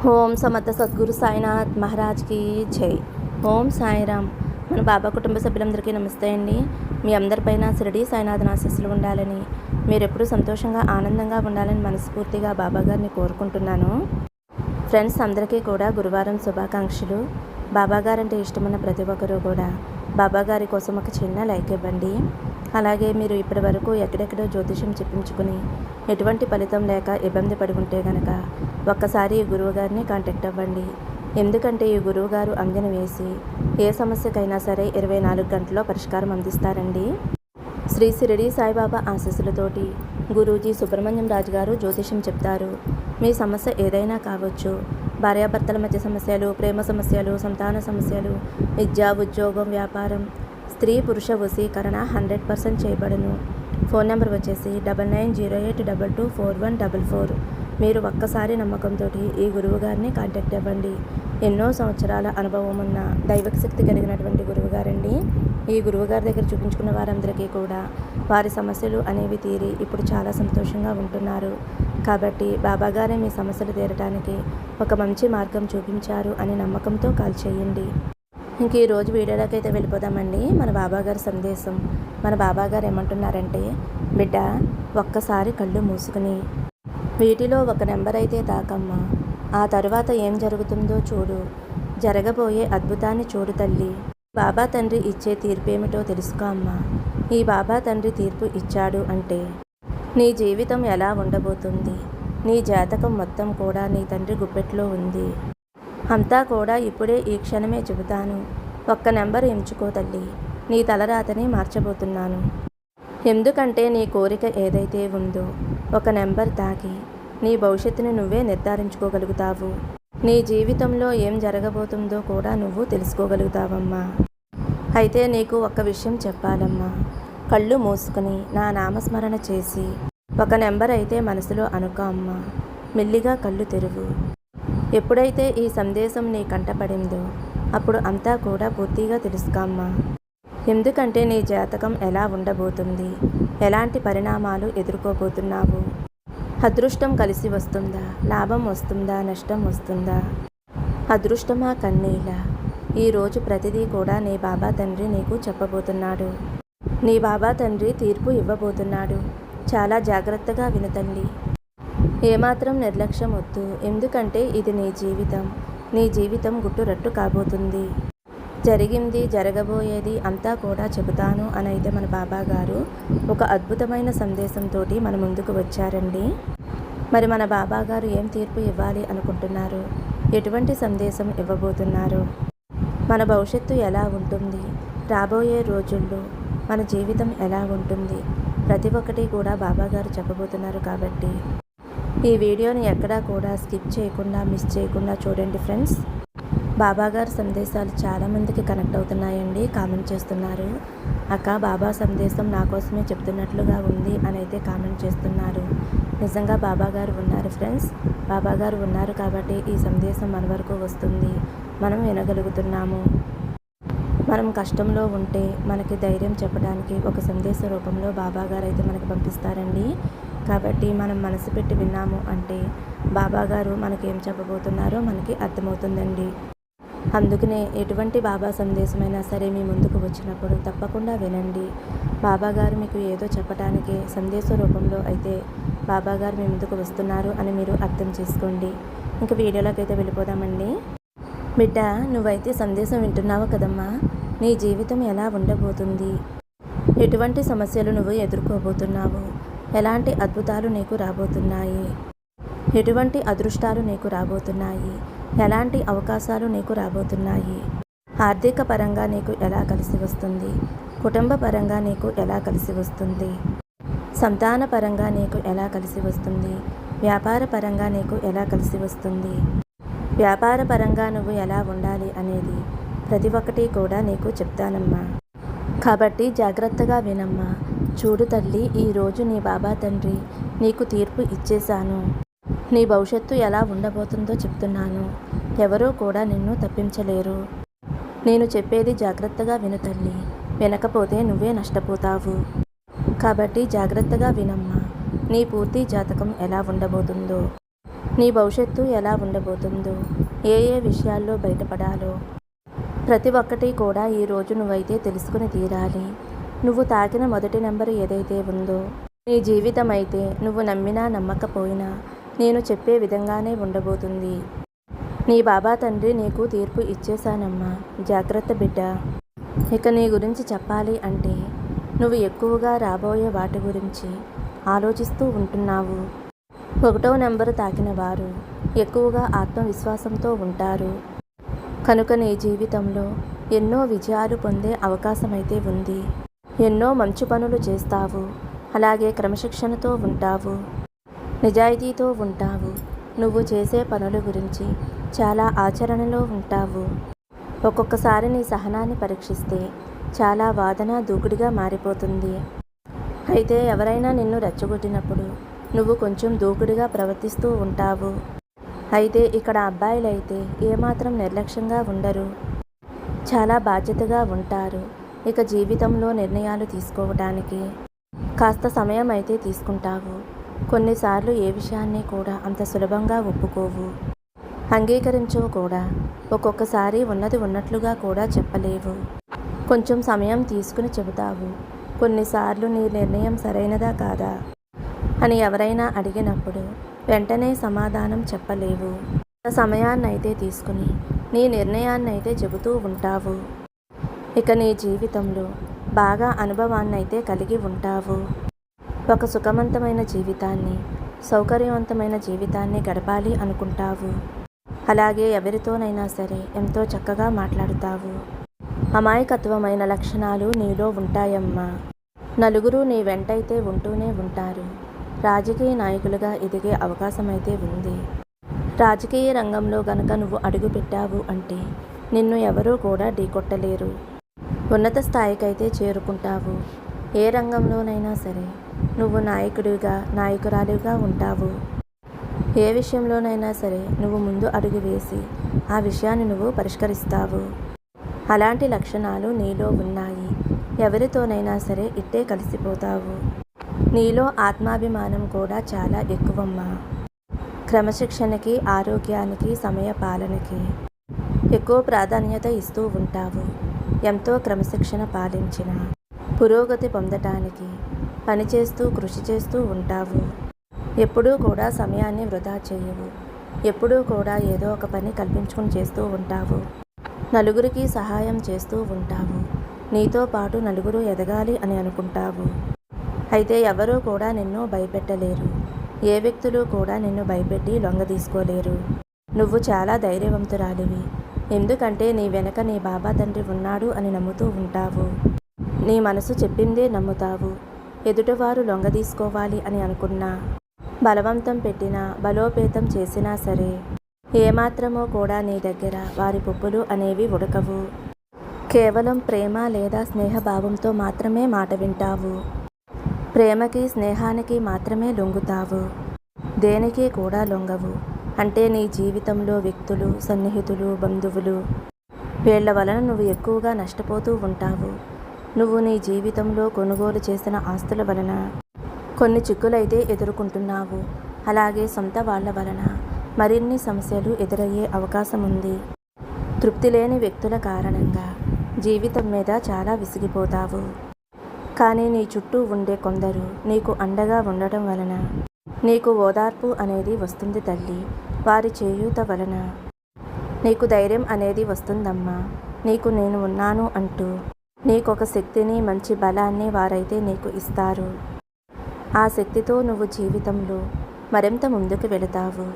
ఓం సమర్థ సద్గురు సాయినాథ్ మహారాజ్కి జై. ఓం సాయిరామ్. మన బాబా కుటుంబ సభ్యులందరికీ నమస్తే అండి. మీ అందరిపైన షిరిడి సాయినాథన్ ఆశీస్సులు ఉండాలని, మీరు ఎప్పుడూ సంతోషంగా ఆనందంగా ఉండాలని మనస్ఫూర్తిగా బాబా గారిని కోరుకుంటున్నాను. ఫ్రెండ్స్, అందరికీ కూడా గురువారం శుభాకాంక్షలు. బాబా గారంటే ఇష్టమైన ప్రతి ఒక్కరూ కూడా బాబా గారి కోసం ఒక చిన్న లైక్ ఇవ్వండి. అలాగే మీరు ఇప్పటి వరకు ఎక్కడెక్కడో జ్యోతిషం చెప్పించుకుని ఎటువంటి ఫలితం లేక ఇబ్బంది పడి ఉంటే కనుక ఒక్కసారి ఈ గురువు గారిని కాంటాక్ట్ అవ్వండి. ఎందుకంటే ఈ గురువు గారు అంజన వేసి ఏ సమస్యకైనా సరే 24 గంటల్లో పరిష్కారం అందిస్తారండి. శ్రీ షిరిడి సాయిబాబా ఆశీస్సులతోటి గురూజీ సుబ్రహ్మణ్యం రాజు గారు జ్యోతిషం చెప్తారు. మీ సమస్య ఏదైనా కావచ్చు. భార్యాభర్తల మధ్య సమస్యలు, ప్రేమ సమస్యలు, సంతాన సమస్యలు, విద్య, ఉద్యోగం, వ్యాపారం, స్త్రీ పురుష వశీకరణ 100% చేయబడును. ఫోన్ నెంబర్ వచ్చేసి 9908224144. మీరు ఒక్కసారి నమ్మకంతో ఈ గురువు గారిని కాంటాక్ట్ అవ్వండి. ఎన్నో సంవత్సరాల అనుభవం ఉన్న దైవక శక్తి కలిగినటువంటి గురువు గారండి. ఈ గురువుగారి దగ్గర చూపించుకున్న వారందరికీ కూడా వారి సమస్యలు అనేవి తీరి ఇప్పుడు చాలా సంతోషంగా ఉంటున్నారు. కాబట్టి బాబాగారే మీ సమస్యలు తీరటానికి ఒక మంచి మార్గం చూపించారు అని నమ్మకంతో కాల్ చేయండి. ఇంక ఈరోజు వీడియోలోకి అయితే వెళ్ళిపోదామండి. మన బాబాగారి సందేశం. మన బాబాగారు ఏమంటున్నారంటే, బిడ్డ, ఒక్కసారి కళ్ళు మూసుకుని వీటిలో ఒక నెంబర్ అయితే తాకమ్మా. ఆ తరువాత ఏం జరుగుతుందో చూడు. జరగబోయే అద్భుతాన్ని చూడు తల్లి. బాబా తండ్రి ఇచ్చే తీర్పు ఏమిటో తెలుసుకో అమ్మా. ఈ బాబా తండ్రి తీర్పు ఇచ్చాడు అంటే నీ జీవితం ఎలా ఉండబోతుంది. నీ జాతకం మొత్తం కూడా నీ తండ్రి గుప్పెట్లో ఉంది. అంతా కూడా ఇప్పుడే ఈ క్షణమే చెబుతాను. ఒక్క నెంబర్ ఎంచుకో తల్లి. నీ తలరాతని మార్చబోతున్నాను. ఎందుకంటే నీ కోరిక ఏదైతే ఉందో ఒక నెంబర్ తాకి నీ భవిష్యత్తుని నువ్వే నిర్ధారించుకోగలుగుతావు. నీ జీవితంలో ఏం జరగబోతుందో కూడా నువ్వు తెలుసుకోగలుగుతావమ్మా. అయితే నీకు ఒక్క విషయం చెప్పాలమ్మా. కళ్ళు మూసుకుని నా నామస్మరణ చేసి ఒక నెంబర్ అయితే మనసులో అనుకో అమ్మా. మెల్లిగా కళ్ళు తెరువు. ఎప్పుడైతే ఈ సందేశం నీ కంటపడిందో అప్పుడు అంతా కూడా పూర్తిగా తెలుసుకోమ్మా. ఎందుకంటే నీ జాతకం ఎలా ఉండబోతుంది, ఎలాంటి పరిణామాలు ఎదుర్కోబోతున్నావు, అదృష్టం కలిసి వస్తుందా, లాభం వస్తుందా, నష్టం వస్తుందా, అదృష్టమా కన్నీళ్ళ. ఈరోజు ప్రతిదీ కూడా నీ బాబా తండ్రి నీకు చెప్పబోతున్నాడు. నీ బాబా తండ్రి తీర్పు ఇవ్వబోతున్నాడు. చాలా జాగ్రత్తగా విను తల్లి. ఏమాత్రం నిర్లక్ష్యం వద్దు. ఎందుకంటే ఇది నీ జీవితం. నీ జీవితం గుట్టురట్టు కాబోతుంది. జరిగింది, జరగబోయేది అంతా కూడా చెబుతాను అని అయితే మన బాబా గారు ఒక అద్భుతమైన సందేశంతో మన ముందుకు వచ్చారండి. మరి మన బాబా గారు ఏం తీర్పు ఇవ్వాలి అనుకుంటున్నారు, ఎటువంటి సందేశం ఇవ్వబోతున్నారు, మన భవిష్యత్తు ఎలా ఉంటుంది, రాబోయే రోజుల్లో మన జీవితం ఎలా ఉంటుంది, ప్రతి ఒక్కటి కూడా బాబా గారు చెప్పబోతున్నారు. కాబట్టి ఈ వీడియోని ఎక్కడా కూడా స్కిప్ చేయకుండా, మిస్ చేయకుండా చూడండి ఫ్రెండ్స్. బాబాగారి సందేశాలు చాలామందికి కనెక్ట్ అవుతున్నాయండి. కామెంట్ చేస్తున్నారు, అక్క బాబా సందేశం నా కోసమే చెప్తున్నట్లుగా ఉంది అని అయితే కామెంట్ చేస్తున్నారు. నిజంగా బాబాగారు ఉన్నారు ఫ్రెండ్స్. బాబాగారు ఉన్నారు కాబట్టి ఈ సందేశం మన వరకు వస్తుంది, మనం వినగలుగుతున్నాము. మనం కష్టంలో ఉంటే మనకి ధైర్యం చెప్పడానికి ఒక సందేశ రూపంలో బాబాగారు అయితే మనకి పంపిస్తారండి. కాబట్టి మనం మనసు పెట్టి విన్నాము అంటే బాబాగారు మనకేం చెప్పబోతున్నారో మనకి అర్థమవుతుందండి. అందుకనే ఎటువంటి బాబా సందేశమైనా సరే మీ ముందుకు వచ్చినప్పుడు తప్పకుండా వినండి. బాబాగారు మీకు ఏదో చెప్పడానికి సందేశ రూపంలో అయితే బాబాగారు మీ ముందుకు వస్తున్నారు అని మీరు అర్థం చేసుకోండి. ఇంక వీడియోలోకి అయితే వెళ్ళిపోదామండి. బిడ్డ, నువ్వైతే సందేశం వింటున్నావు కదమ్మా. నీ జీవితం ఎలా ఉండబోతుంది, ఎటువంటి సమస్యలు నువ్వు ఎదుర్కోబోతున్నావు, ఎలాంటి అద్భుతాలు నీకు రాబోతున్నాయి, ఎటువంటి అదృష్టాలు నీకు రాబోతున్నాయి, ఎలాంటి అవకాశాలు నీకు రాబోతున్నాయి, ఆర్థిక పరంగా నీకు ఎలా కలిసి వస్తుంది, కుటుంబ పరంగా నీకు ఎలా కలిసి వస్తుంది, సంతాన పరంగా నీకు ఎలా కలిసి వస్తుంది, వ్యాపార పరంగా నీకు ఎలా కలిసి వస్తుంది, వ్యాపార పరంగా నువ్వు ఎలా ఉండాలి అనేది ప్రతి ఒక్కటి కూడా నీకు చెప్తానమ్మా. కాబట్టి జాగ్రత్తగా వినమ్మా. చూడు తల్లి, ఈరోజు నీ బాబా తండ్రి నీకు తీర్పు ఇచ్చేశాను. నీ భవిష్యత్తు ఎలా ఉండబోతుందో చెప్తున్నాను. ఎవరూ కూడా నిన్ను తప్పించలేరు. నేను చెప్పేది జాగ్రత్తగా విను తల్లి. వినకపోతే నువ్వే నష్టపోతావు. కాబట్టి జాగ్రత్తగా వినమ్మా. నీ పూర్తి జాతకం ఎలా ఉండబోతుందో, నీ భవిష్యత్తు ఎలా ఉండబోతుందో, ఏ ఏ విషయాల్లో బయటపడాలో ప్రతి ఒక్కటి కూడా ఈరోజు నువ్వైతే తెలుసుకుని తీరాలి. నువ్వు తాకిన మొదటి నెంబరు ఏదైతే ఉందో, నీ జీవితం అయితే నువ్వు నమ్మినా నమ్మకపోయినా నేను చెప్పే విధంగానే ఉండబోతుంది. నీ బాబా తండ్రి నీకు తీర్పు ఇచ్చేశానమ్మా, జాగ్రత్త బిడ్డ. ఇక నీ గురించి చెప్పాలి అంటే నువ్వు ఎక్కువగా రాబోయే వాటి గురించి ఆలోచిస్తూ ఉంటున్నావు. 1వ నెంబరు తాకిన వారు ఎక్కువగా ఆత్మవిశ్వాసంతో ఉంటారు. కనుక నీ జీవితంలో ఎన్నో విజయాలు పొందే అవకాశం అయితే ఉంది. ఎన్నో మంచి పనులు చేస్తావు. అలాగే క్రమశిక్షణతో ఉంటావు, నిజాయితీతో ఉంటావు. నువ్వు చేసే పనుల గురించి చాలా ఆచరణలో ఉంటావు. ఒక్కొక్కసారి నీ సహనాన్ని పరీక్షిస్తే చాలా వాదన దూకుడుగా మారిపోతుంది. అయితే ఎవరైనా నిన్ను రెచ్చగొట్టినప్పుడు నువ్వు కొంచెం దూకుడుగా ప్రవర్తిస్తూ ఉంటావు. అయితే ఇక్కడ అబ్బాయిలైతే ఏమాత్రం నిర్లక్ష్యంగా ఉండరు, చాలా బాధ్యతగా ఉంటారు. ఇక జీవితంలో నిర్ణయాలు తీసుకోవటానికి కాస్త సమయం అయితే తీసుకుంటావు. కొన్నిసార్లు ఏ విషయాన్ని కూడా అంత సులభంగా ఒప్పుకోవు, అంగీకరించవు కూడా. ఒక్కొక్కసారి ఉన్నది ఉన్నట్లుగా కూడా చెప్పలేవు. కొంచెం సమయం తీసుకుని చెబుతావు. కొన్నిసార్లు నీ నిర్ణయం సరైనదా కాదా అని ఎవరైనా అడిగినప్పుడు వెంటనే సమాధానం చెప్పలేవు. సమయాన్నైతే తీసుకుని నీ నిర్ణయాన్నైతే చెబుతూ ఉంటావు. ఇక నీ జీవితంలో బాగా అనుభవాన్నైతే కలిగి ఉంటావు. ఒక సుఖవంతమైన జీవితాన్ని, సౌకర్యవంతమైన జీవితాన్ని గడపాలి అనుకుంటావు. అలాగే ఎవరితోనైనా సరే ఎంతో చక్కగా మాట్లాడుతావు. అమాయకత్వమైన లక్షణాలు నీలో ఉంటాయమ్మా. నలుగురు నీ వెంటైతే ఉంటూనే ఉంటారు. రాజకీయ నాయకులుగా ఎదిగే అవకాశం అయితే ఉంది. రాజకీయ రంగంలో గనక నువ్వు అడుగుపెట్టావు అంటే నిన్ను ఎవరూ కూడా ఢీకొట్టలేరు. ఉన్నత స్థాయికైతే చేరుకుంటావు. ఏ రంగంలోనైనా సరే నువ్వు నాయకుడిగా, నాయకురాలిగా ఉంటావు. ఏ విషయంలోనైనా సరే నువ్వు ముందు అడుగు వేసి ఆ విషయాన్ని నువ్వు పరిష్కరిస్తావు. అలాంటి లక్షణాలు నీలో ఉన్నాయి. ఎవరితోనైనా సరే ఇట్టే కలిసిపోతావు. నీలో ఆత్మాభిమానం కూడా చాలా ఎక్కువమ్మా. క్రమశిక్షణకి, ఆరోగ్యానికి, సమయ పాలనకి ఎక్కువ ప్రాధాన్యత ఇస్తూ ఉంటావు. ఎంతో క్రమశిక్షణ పాలించిన పురోగతి పొందటానికి పనిచేస్తూ, కృషి చేస్తూ ఉంటావు. ఎప్పుడూ కూడా సమయాన్ని వృధా చేయవు. ఎప్పుడూ కూడా ఏదో ఒక పని కల్పించుకుని చేస్తూ ఉంటావు. నలుగురికి సహాయం చేస్తూ ఉంటావు. నీతో పాటు నలుగురు ఎదగాలి అని అనుకుంటావు. అయితే ఎవరూ కూడా నిన్ను భయపెట్టలేరు. ఏ వ్యక్తులు కూడా నిన్ను భయపెట్టి లొంగదీసుకోలేరు. నువ్వు చాలా ధైర్యవంతురాలివి. ఎందుకంటే నీ వెనక నీ బాబా తండ్రి ఉన్నాడు అని నమ్ముతూ ఉంటావు. నీ మనసు చెప్పిందే నమ్ముతావు. ఎదుటివారు లొంగదీసుకోవాలి అని అనుకున్నా, బలవంతం పెట్టినా, బలోపేతం చేసినా సరే ఏమాత్రమో కూడా నీ దగ్గర వారి పప్పులు అనేవి ఉడకవు. కేవలం ప్రేమ లేదా స్నేహభావంతో మాత్రమే మాట వింటావు. ప్రేమకి, స్నేహానికి మాత్రమే లొంగుతావు. దేనికి కూడా లొంగవు. అంటే నీ జీవితంలో వ్యక్తులు, సన్నిహితులు, బంధువులు వీళ్ల వలన నువ్వు ఎక్కువగా నష్టపోతూ ఉంటావు. నువ్వు నీ జీవితంలో కొనుగోలు చేసిన ఆస్తుల వలన కొన్ని చిక్కులైతే ఎదుర్కొంటున్నావు. అలాగే సొంత వాళ్ళ వలన మరిన్ని సమస్యలు ఎదురయ్యే అవకాశం ఉంది. తృప్తి లేని వ్యక్తుల కారణంగా జీవితం మీద చాలా విసిగిపోతావు. కానీ నీ చుట్టూ ఉండే కొందరు నీకు అండగా ఉండటం వలన నీకు ఓదార్పు అనేది వస్తుంది తల్లి. వారి చేయూత వలన నీకు ధైర్యం అనేది వస్తుందమ్మా. నీకు నేను ఉన్నాను అంటూ నీకొక శక్తిని, మంచి బలాన్ని వారైతే నీకు ఇస్తారు. ఆ శక్తితో నువ్వు జీవితంలో మరింత ముందుకు వెళతావు.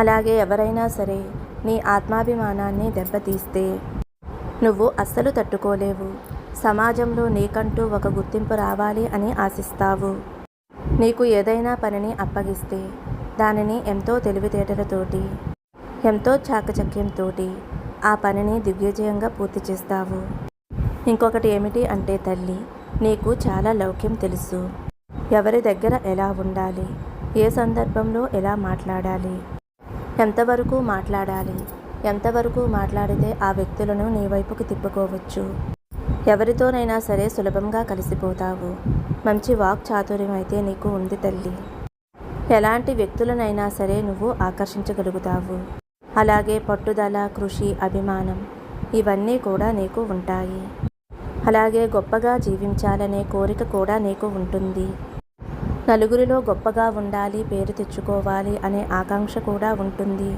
అలాగే ఎవరైనా సరే నీ ఆత్మాభిమానాన్ని దెబ్బతీస్తే నువ్వు అస్సలు తట్టుకోలేవు. సమాజంలో నీకంటూ ఒక గుర్తింపు రావాలి అని ఆశిస్తావు. నీకు ఏదైనా పనిని అప్పగిస్తే దానిని ఎంతో తెలివితేటలతోటి, ఎంతో చాకచక్యంతో ఆ పనిని దిగ్విజయంగా పూర్తి చేస్తావు. ఇంకొకటి ఏమిటి అంటే తల్లి, నీకు చాలా లౌక్యం తెలుసు. ఎవరి దగ్గర ఎలా ఉండాలి, ఏ సందర్భంలో ఎలా మాట్లాడాలి, ఎంతవరకు మాట్లాడాలి, ఎంతవరకు మాట్లాడితే ఆ వ్యక్తులను నీ వైపుకి తిప్పుకోవచ్చు. ఎవరితోనైనా సరే సులభంగా కలిసిపోతావు. మంచి వాక్ చాతుర్యం అయితే నీకు ఉంది తల్లి. ఎలాంటి వ్యక్తులనైనా సరే నువ్వు ఆకర్షించగలుగుతావు. అలాగే పట్టుదల, కృషి, అభిమానం ఇవన్నీ కూడా నీకు ఉంటాయి. అలాగే గొప్పగా జీవించాలనే కోరిక కూడా నీకు ఉంటుంది. నలుగురిలో గొప్పగా ఉండాలి, పేరు తెచ్చుకోవాలి అనే ఆకాంక్ష కూడా ఉంటుంది.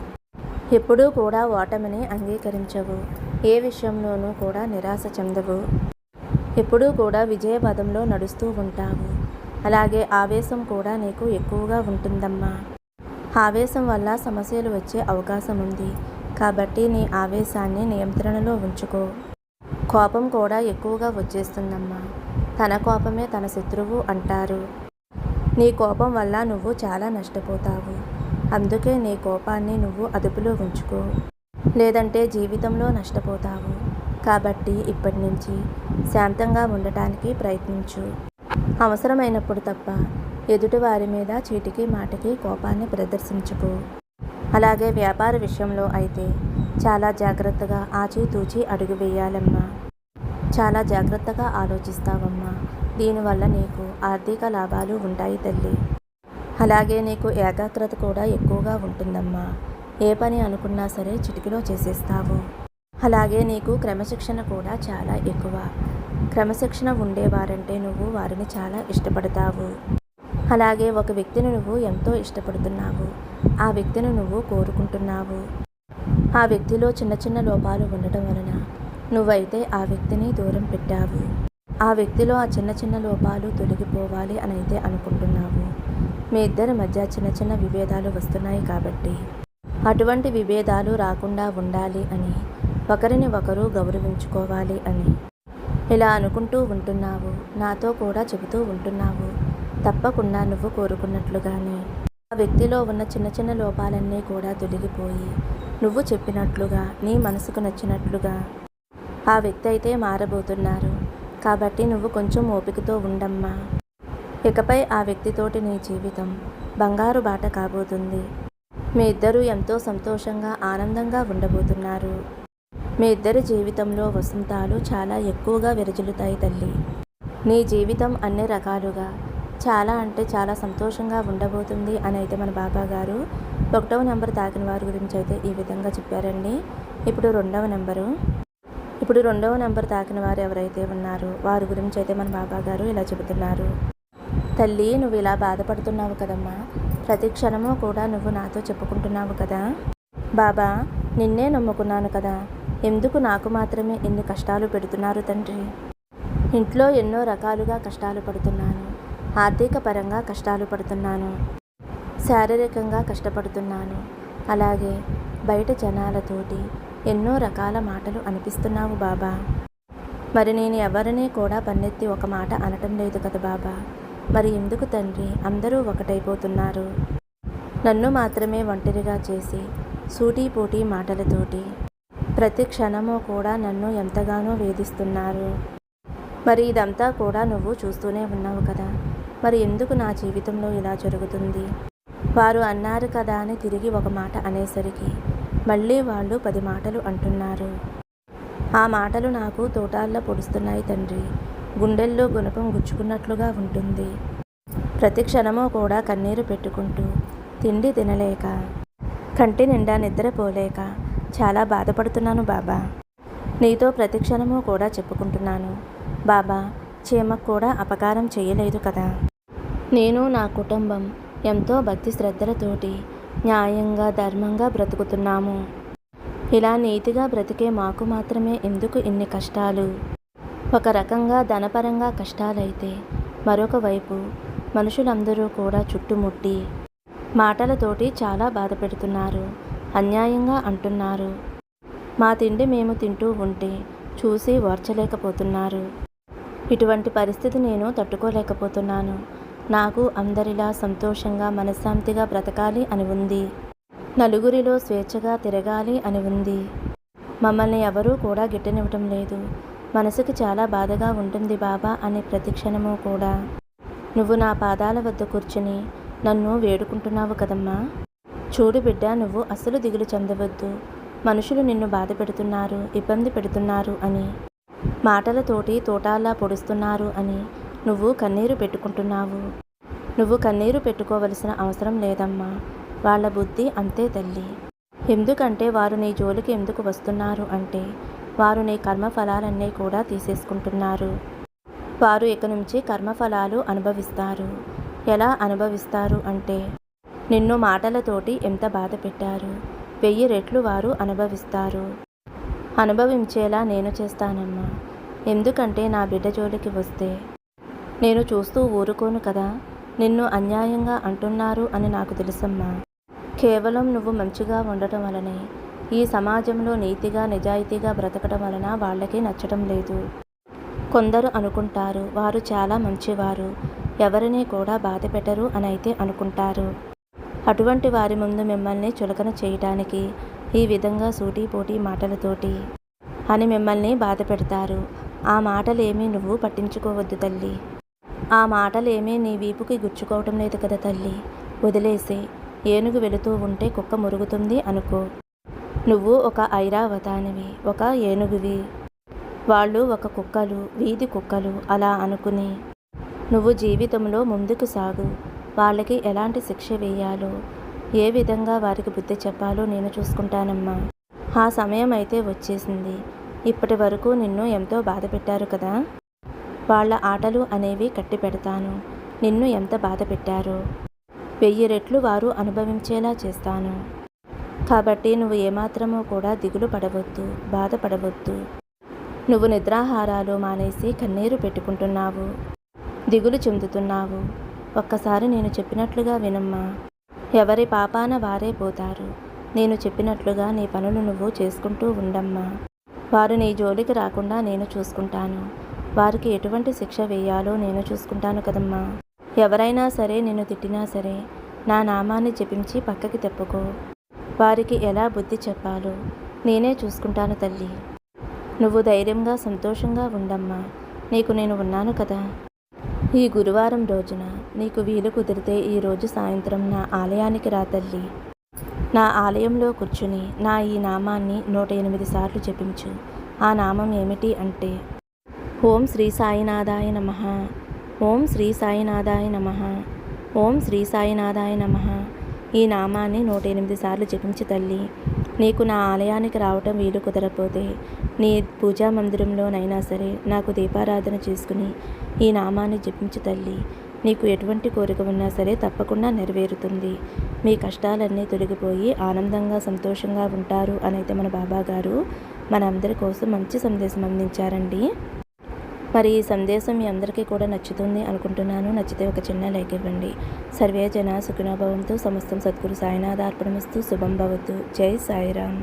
ఎప్పుడూ కూడా ఓటమిని అంగీకరించవు. ఏ విషయంలోనూ కూడా నిరాశ చెందవు. ఎప్పుడూ కూడా విజయపథంలో నడుస్తూ ఉంటావు. అలాగే ఆవేశం కూడా నీకు ఎక్కువగా ఉంటుందమ్మా. ఆవేశం వల్ల సమస్యలు వచ్చే అవకాశం ఉంది. కాబట్టి నీ ఆవేశాన్ని నియంత్రణలో ఉంచుకో. కోపం కూడా ఎక్కువగా వచ్చేస్తుందమ్మా. తన కోపమే తన శత్రువు అంటారు. నీ కోపం వల్ల నువ్వు చాలా నష్టపోతావు. అందుకే నీ కోపాన్ని నువ్వు అదుపులో ఉంచుకో, లేదంటే జీవితంలో నష్టపోతావు. కాబట్టి ఇప్పటి నుంచి శాంతంగా ఉండటానికి ప్రయత్నించు. అవసరమైనప్పుడు తప్ప ఎదుటి వారి మీద చీటికి మాటికి కోపాన్ని ప్రదర్శించుకో. అలాగే వ్యాపార విషయంలో అయితే చాలా జాగ్రత్తగా ఆచితూచి అడుగు వేయాలమ్మా. చాలా జాగ్రత్తగా ఆలోచిస్తావమ్మా. దీనివల్ల నీకు ఆర్థిక లాభాలు ఉంటాయి తల్లి. అలాగే నీకు ఏకాగ్రత కూడా ఎక్కువగా ఉంటుందమ్మా. ఏ పని అనుకున్నా సరే చిటికలో చేసేస్తావు. అలాగే నీకు క్రమశిక్షణ కూడా చాలా ఎక్కువ. క్రమశిక్షణ ఉండేవారంటే నువ్వు వారిని చాలా ఇష్టపడతావు. అలాగే ఒక వ్యక్తిని నువ్వు ఎంతో ఇష్టపడుతున్నావు. ఆ వ్యక్తిని నువ్వు కోరుకుంటున్నావు. ఆ వ్యక్తిలో చిన్న చిన్న లోపాలు ఉండటం వలన నువ్వైతే ఆ వ్యక్తిని దూరం పెట్టావు. ఆ వ్యక్తిలో ఆ చిన్న చిన్న లోపాలు తొలగిపోవాలి అని అయితే అనుకుంటున్నావు. మీ ఇద్దరి మధ్య చిన్న చిన్న విభేదాలు వస్తున్నాయి కాబట్టి అటువంటి విభేదాలు రాకుండా ఉండాలి అని, ఒకరిని ఒకరు గౌరవించుకోవాలి అని ఇలా అనుకుంటూ ఉంటున్నావు. నాతో కూడా చెబుతూ ఉంటున్నావు. తప్పకుండా నువ్వు కోరుకున్నట్లుగానే ఆ వ్యక్తిలో ఉన్న చిన్న చిన్న లోపాలన్నీ కూడా తొలగిపోయి నువ్వు చెప్పినట్లుగా నీ మనసుకు నచ్చినట్లుగా ఆ వ్యక్తి అయితే మారబోతున్నారు. కాబట్టి నువ్వు కొంచెం ఓపికతో ఉండమ్మా. ఇకపై ఆ వ్యక్తితోటి నీ జీవితం బంగారు బాట కాబోతుంది. మీ ఇద్దరూ ఎంతో సంతోషంగా ఆనందంగా ఉండబోతున్నారు. మీ ఇద్దరి జీవితంలో వసంతాలు చాలా ఎక్కువగా విరజిల్లుతాయి తల్లి. నీ జీవితం అన్ని రకాలుగా చాలా అంటే చాలా సంతోషంగా ఉండబోతుంది అని అయితే మన బాబా గారు 1వ నెంబర్ తాకిన వారి గురించి అయితే ఈ విధంగా చెప్పారండి. ఇప్పుడు రెండవ నెంబర్ తాకిన వారు ఎవరైతే ఉన్నారో వారి గురించి అయితే మన బాబా గారు ఇలా చెబుతున్నారు. తల్లి, నువ్వు ఇలా బాధపడుతున్నావు కదమ్మా. ప్రతి క్షణము కూడా నువ్వు నాతో చెప్పుకుంటున్నావు కదా, బాబా నిన్నే నమ్ముకున్నాను కదా, ఎందుకు నాకు మాత్రమే ఇన్ని కష్టాలు పెడుతున్నారు తండ్రి. ఇంట్లో ఎన్నో రకాలుగా కష్టాలు పడుతున్నాను. ఆర్థిక పరంగా కష్టాలు పడుతున్నాను, శారీరకంగా కష్టపడుతున్నాను. అలాగే బయట జనాలతోటి ఎన్నో రకాల మాటలు అనిపిస్తున్నావు బాబా. మరి నేను ఎవరిని కూడా పన్నెత్తి ఒక మాట అనటం లేదు కదా బాబా. మరి ఎందుకు తండ్రి అందరూ ఒకటైపోతున్నారు? నన్ను మాత్రమే ఒంటరిగా చేసి సూటిపోటి మాటలతోటి ప్రతి క్షణము కూడా నన్ను ఎంతగానో వేధిస్తున్నారు. మరి ఇదంతా కూడా నువ్వు చూస్తూనే ఉన్నావు కదా. మరి ఎందుకు నా జీవితంలో ఇలా జరుగుతుంది? వారు అన్నారు కదా అని తిరిగి ఒక మాట అనేసరికి మళ్ళీ వాళ్ళు 10 మాటలు అంటున్నారు. ఆ మాటలు నాకు తోటాల్లో పొడుస్తున్నాయి తండ్రి. గుండెల్లో గుణపం గుచ్చుకున్నట్లుగా ఉంటుంది. ప్రతి క్షణము కూడా కన్నీరు పెట్టుకుంటూ, తిండి తినలేక, కంటి నిండా నిద్రపోలేక చాలా బాధపడుతున్నాను బాబా. నీతో ప్రతి క్షణము కూడా చెప్పుకుంటున్నాను బాబా. చీమకు కూడా అపకారం చేయలేదు కదా. నేను నా కుటుంబం ఎంతో భక్తి శ్రద్ధలతోటి న్యాయంగా ధర్మంగా బ్రతుకుతున్నాము. ఇలా నీతిగా బ్రతికే మాకు మాత్రమే ఎందుకు ఇన్ని కష్టాలు? ఒక రకంగా ధనపరంగా కష్టాలైతే మరొక వైపు మనుషులందరూ కూడా చుట్టుముట్టి మాటలతోటి చాలా బాధ పెడుతున్నారు, అన్యాయంగా అంటున్నారు. మా తిండి మేము తింటూ ఉంటే చూసి ఓర్చలేకపోతున్నారు. ఇటువంటి పరిస్థితి నేను తట్టుకోలేకపోతున్నాను. నాకు అందరిలా సంతోషంగా మనశ్శాంతిగా బ్రతకాలి అని ఉంది. నలుగురిలో స్వేచ్ఛగా తిరగాలి అని ఉంది. మమ్మల్ని ఎవరూ కూడా గిట్టనివ్వటం లేదు. మనసుకి చాలా బాధగా ఉంటుంది బాబా అని ప్రతి క్షణము కూడా నువ్వు నా పాదాల వద్ద కూర్చుని నన్ను వేడుకుంటున్నావు కదమ్మా. చూడు బిడ్డ, నువ్వు అస్సలు దిగులు చెందవద్దు. మనుషులు నిన్ను బాధ పెడుతున్నారు, ఇబ్బంది పెడుతున్నారు అని, మాటలతోటి తోటాల్లా పొడుస్తున్నారు అని నువ్వు కన్నీరు పెట్టుకుంటున్నావు. నువ్వు కన్నీరు పెట్టుకోవలసిన అవసరం లేదమ్మా. వాళ్ళ బుద్ధి అంతే తల్లి. ఎందుకంటే వారు నీ జోలికి ఎందుకు వస్తున్నారు అంటే వారు నీ కర్మఫలాలన్నీ కూడా తీసేసుకుంటున్నారు. వారు ఇక నుంచి కర్మఫలాలు అనుభవిస్తారు. ఎలా అనుభవిస్తారు అంటే నిన్ను మాటలతోటి ఎంత బాధ పెట్టారు 1000 రెట్లు వారు అనుభవిస్తారు. అనుభవించేలా నేను చేస్తానమ్మా. ఎందుకంటే నా బిడ్డ జోలికి వస్తే నేను చూస్తూ ఊరుకోను కదా. నిన్ను అన్యాయంగా అంటున్నారు అని నాకు తెలుసమ్మా. కేవలం నువ్వు మంచిగా ఉండటం వలనే ఈ సమాజంలో నీతిగా నిజాయితీగా బ్రతకడం వలన వాళ్ళకి నచ్చడం లేదు. కొందరు అనుకుంటారు వారు చాలా మంచివారు, ఎవరిని కూడా బాధ పెట్టరు అని అయితే అనుకుంటారు. అటువంటి వారి ముందు మిమ్మల్ని చులకన చేయటానికి ఈ విధంగా సూటిపోటి మాటలతోటి అని మిమ్మల్ని బాధ పెడతారు. ఆ మాటలేమీ నువ్వు పట్టించుకోవద్దు తల్లి. ఆ మాటలేమీ నీ వీపుకి గుచ్చుకోవటం లేదు కదా తల్లి. వదిలేసి ఏనుగు వెళుతూ ఉంటే కుక్క మురుగుతుంది అనుకో. నువ్వు ఒక ఐరావతానివి, ఒక ఏనుగువి, వాళ్ళు ఒక కుక్కలు, వీధి కుక్కలు. అలా అనుకుని నువ్వు జీవితంలో ముందుకు సాగు. వాళ్ళకి ఎలాంటి శిక్ష వేయాలో, ఏ విధంగా వారికి బుద్ధి చెప్పాలో నేను చూసుకుంటానమ్మా. ఆ సమయం అయితే వచ్చేసింది. ఇప్పటి వరకు నిన్ను ఎంతో బాధ పెట్టారు కదా. వాళ్ళ ఆటలు అనేవి కట్టి పెడతాను. నిన్ను ఎంత బాధ పెట్టారో 1000 రెట్లు వారు అనుభవించేలా చేస్తాను. కాబట్టి నువ్వు ఏమాత్రమూ కూడా దిగులు పడవద్దు, బాధపడవద్దు. నువ్వు నిద్రాహారాలు మానేసి కన్నీరు పెట్టుకుంటున్నావు, దిగులు చెందుతున్నావు. ఒక్కసారి నేను చెప్పినట్లుగా వినమ్మా. ఎవరి పాపాన వారే పోతారు. నేను చెప్పినట్లుగా నీ పనులు నువ్వు చేసుకుంటూ ఉండమ్మా. వారు నీ జోలికి రాకుండా నేను చూసుకుంటాను. వారికి ఎటువంటి శిక్ష వేయాలో నేను చూసుకుంటాను కదమ్మా. ఎవరైనా సరే నిన్ను తిట్టినా సరే నా నామాన్ని జపించి పక్కకి తెప్పుకో. వారికి ఎలా బుద్ధి చెప్పాలో నేనే చూసుకుంటాను తల్లి. నువ్వు ధైర్యంగా సంతోషంగా ఉండమ్మా. నీకు నేను ఉన్నాను కదా. ఈ గురువారం రోజున నీకు వీలు కుదిరితే ఈరోజు సాయంత్రం నా ఆలయానికి రా తల్లి. నా ఆలయంలో కూర్చుని నా ఈ నామాన్ని 108 సార్లు జపించు. ఆ నామం ఏమిటి అంటే ఓం శ్రీ సాయినాథాయ నమః, ఓం శ్రీ సాయినాథాయ నమః, ఓం శ్రీ సాయినాథాయ నమః. ఈ నామాన్ని 108 సార్లు జపించు తల్లి. నీకు నా ఆలయానికి రావటం వీలు కుదరపోతే నీ పూజా మందిరంలోనైనా సరే నాకు దీపారాధన చేసుకుని ఈ నామాన్ని జపించు తల్లి. నీకు ఎటువంటి కోరిక ఉన్నా సరే తప్పకుండా నెరవేరుతుంది. మీ కష్టాలన్నీ తొలగిపోయి ఆనందంగా సంతోషంగా ఉంటారు అనైతే మన బాబాగారు మనందరి కోసం మంచి సందేశం అందించారండి. మరి ఈ సందేశం మీ అందరికీ కూడా నచ్చుతుంది అనుకుంటున్నాను. నచ్చితే ఒక చిన్న లైక్ ఇవ్వండి. సర్వే జన సుఖినో భవంతు. సమస్తం సద్గురు సాయినాథార్పణమస్తు. శుభం భవతు. జై సాయిరామ్.